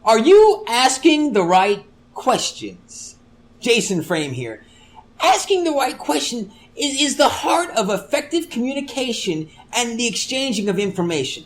Are you asking the right questions? Jason Frame here. Asking the right question is the heart of effective communication and the exchanging of information.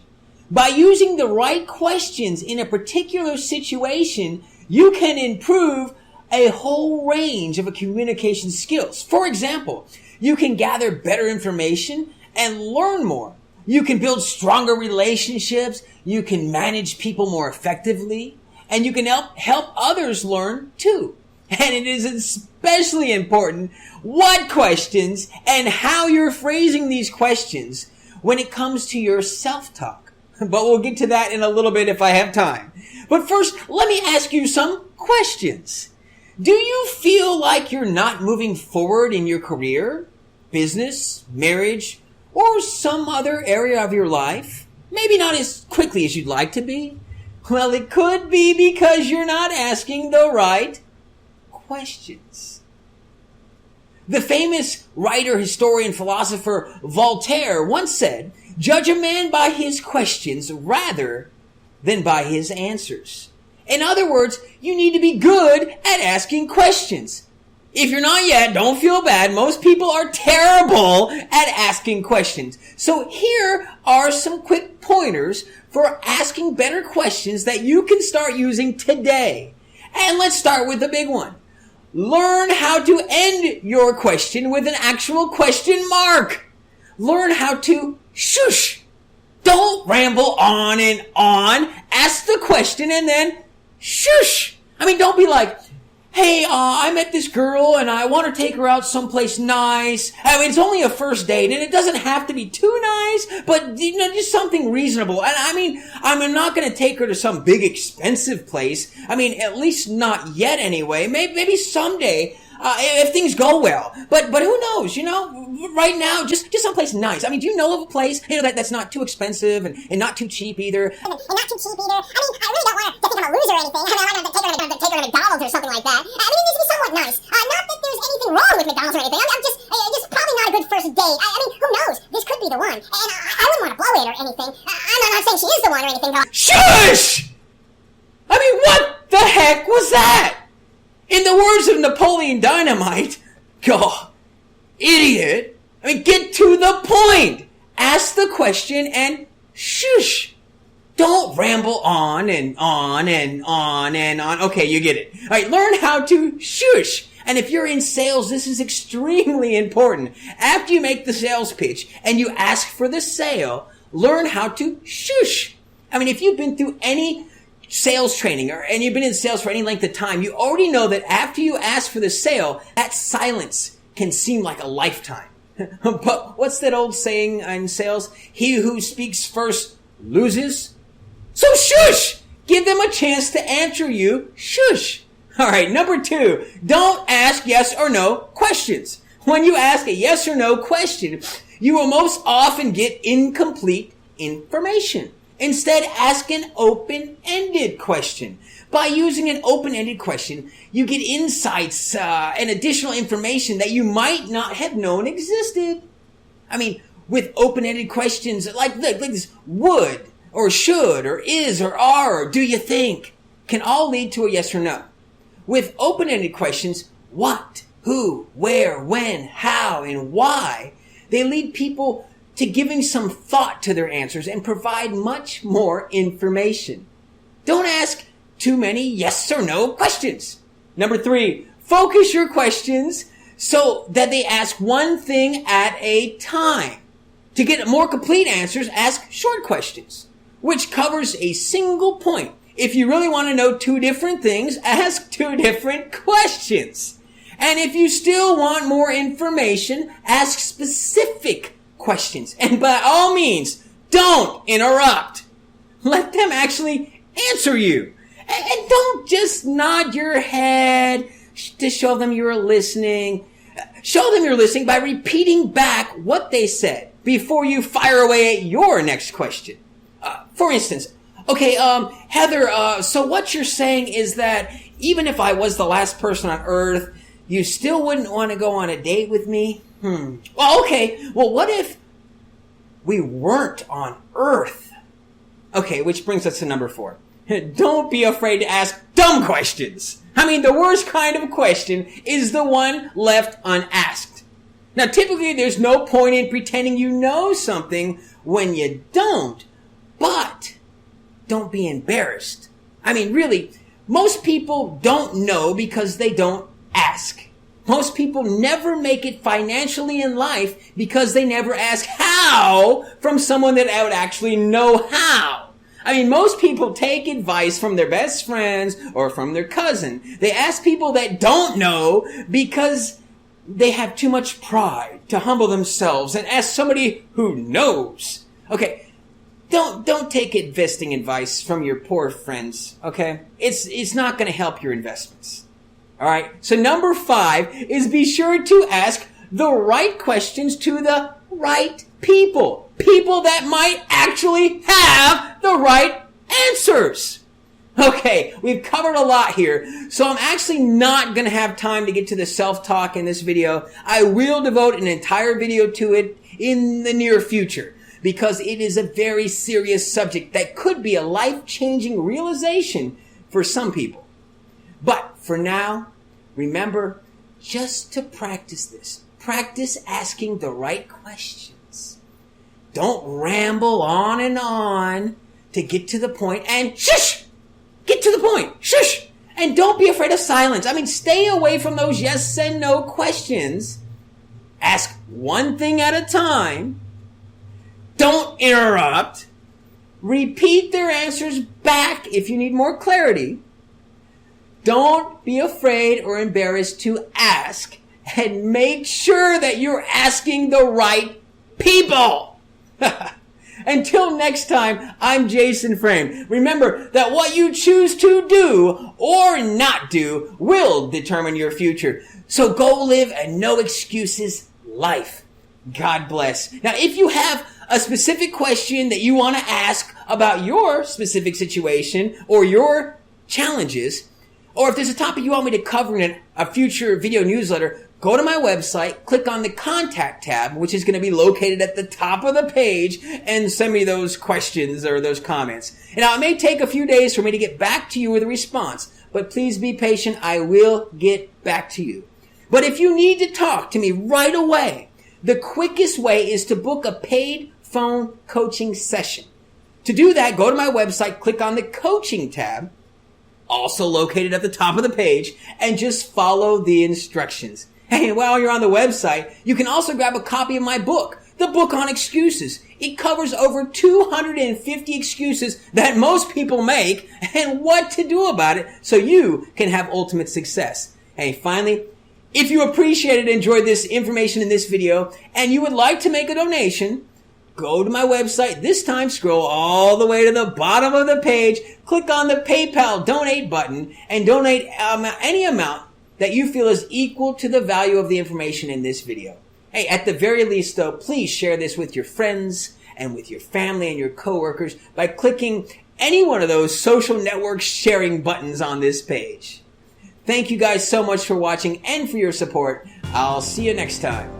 By using the right questions in a particular situation, you can improve a whole range of communication skills. For example, you can gather better information and learn more. You can build stronger relationships. You can manage people more effectively. And you can help others learn too. And it is especially important what questions and how you're phrasing these questions when it comes to your self-talk. But we'll get to that in a little bit if I have time. But first, let me ask you some questions. Do you feel like you're not moving forward in your career, business, marriage, or some other area of your life? Maybe not as quickly as you'd like to be. Well, it could be because you're not asking the right questions. The famous writer, historian, philosopher Voltaire once said, "Judge a man by his questions rather than by his answers." In other words, you need to be good at asking questions. If you're not yet, don't feel bad. Most people are terrible at asking questions. So here are some quick pointers for asking better questions that you can start using today. And let's start with the big one. Learn how to end your question with an actual question mark. Learn how to shush. Don't ramble on and on. Ask the question and then shush. Don't be like, "Hey, I met this girl and I want to take her out someplace nice." It's only a first date and it doesn't have to be too nice, but just something reasonable. And I'm not going to take her to some big expensive place. At least not yet anyway. Maybe someday, if things go well. But who knows, right now, just someplace nice. Do you know of a place, that's not too expensive and not too cheap either? And not too cheap either. I really don't want to think I'm a loser or anything. I want to take her to McDonald's or something like that. It needs to be somewhat nice. Not that there's anything wrong with McDonald's or anything. I'm just probably not a good first date. Who knows? This could be the one. And I wouldn't want to blow it or anything. I'm not saying she is the one or anything. Shush! What the heck was that? In the words of Napoleon Dynamite, idiot. Get to the point. Ask the question and shush. Don't ramble on and on and on and on. Okay, you get it. All right, learn how to shush. And if you're in sales, this is extremely important. After you make the sales pitch and you ask for the sale, learn how to shush. If you've been through any sales training and you've been in sales for any length of time, you already know that after you ask for the sale, that silence can seem like a lifetime. But what's that old saying in sales? He who speaks first loses. So shush! Give them a chance to answer you. Shush! Alright, number 2, don't ask yes or no questions. When you ask a yes or no question, you will most often get incomplete information. Instead, ask an open-ended question. By using an open-ended question, you get insights and additional information that you might not have known existed. With open-ended questions like this, would, or should, or is, or are, or do you think, can all lead to a yes or no. With open-ended questions, what, who, where, when, how, and why, they lead people to giving some thought to their answers and provide much more information. Don't ask too many yes or no questions. Number 3, focus your questions so that they ask one thing at a time. To get more complete answers, ask short questions, which covers a single point. If you really want to know 2 different things, ask 2 different questions. And if you still want more information, ask specific questions. And by all means, don't interrupt. Let them actually answer you. And don't just nod your head to show them you're listening. Show them you're listening by repeating back what they said before you fire away at your next question. For instance, okay, Heather, so what you're saying is that even if I was the last person on earth, you still wouldn't want to go on a date with me? Well, okay. Well, what if we weren't on earth? Okay, which brings us to number 4. Don't be afraid to ask dumb questions. I mean, the worst kind of question is the one left unasked. Now, typically, there's no point in pretending you know something when you don't, but don't be embarrassed. I mean, really, most people don't know because they don't ask. Most people never make it financially in life because they never ask how from someone that would actually know how. I mean, most people take advice from their best friends or from their cousin. They ask people that don't know because they have too much pride to humble themselves and ask somebody who knows. Okay, don't take investing advice from your poor friends, okay? It's not going to help your investments. All right, so number 5 is be sure to ask the right questions to the right people. People that might actually have the right answers. Okay, we've covered a lot here, so I'm actually not going to have time to get to the self-talk in this video. I will devote an entire video to it in the near future because it is a very serious subject that could be a life-changing realization for some people. But for now, remember just to practice this. Practice asking the right questions. Don't ramble on and on to get to the point and shush! Get to the point. Shush! And don't be afraid of silence. I mean, stay away from those yes and no questions. Ask one thing at a time. Don't interrupt. Repeat their answers back if you need more clarity. Don't be afraid or embarrassed to ask. And make sure that you're asking the right people. Until next time, I'm Jason Frame. Remember that what you choose to do or not do will determine your future. So go live a no excuses life. God bless. Now, if you have a specific question that you want to ask about your specific situation or your challenges, or if there's a topic you want me to cover in a future video newsletter, go to my website, click on the Contact tab, which is going to be located at the top of the page, and send me those questions or those comments. And now, it may take a few days for me to get back to you with a response, but please be patient. I will get back to you. But if you need to talk to me right away, the quickest way is to book a paid phone coaching session. To do that, go to my website, click on the Coaching tab, also located at the top of the page, and just follow the instructions. Hey, while you're on the website, you can also grab a copy of my book, The Book on Excuses. It covers over 250 excuses that most people make and what to do about it so you can have ultimate success. Hey, finally, if you appreciated and enjoyed this information in this video and you would like to make a donation, go to my website. This time, scroll all the way to the bottom of the page, click on the PayPal donate button, and donate any amount that you feel is equal to the value of the information in this video. Hey, at the very least though, please share this with your friends and with your family and your coworkers by clicking any one of those social network sharing buttons on this page. Thank you guys so much for watching and for your support. I'll see you next time.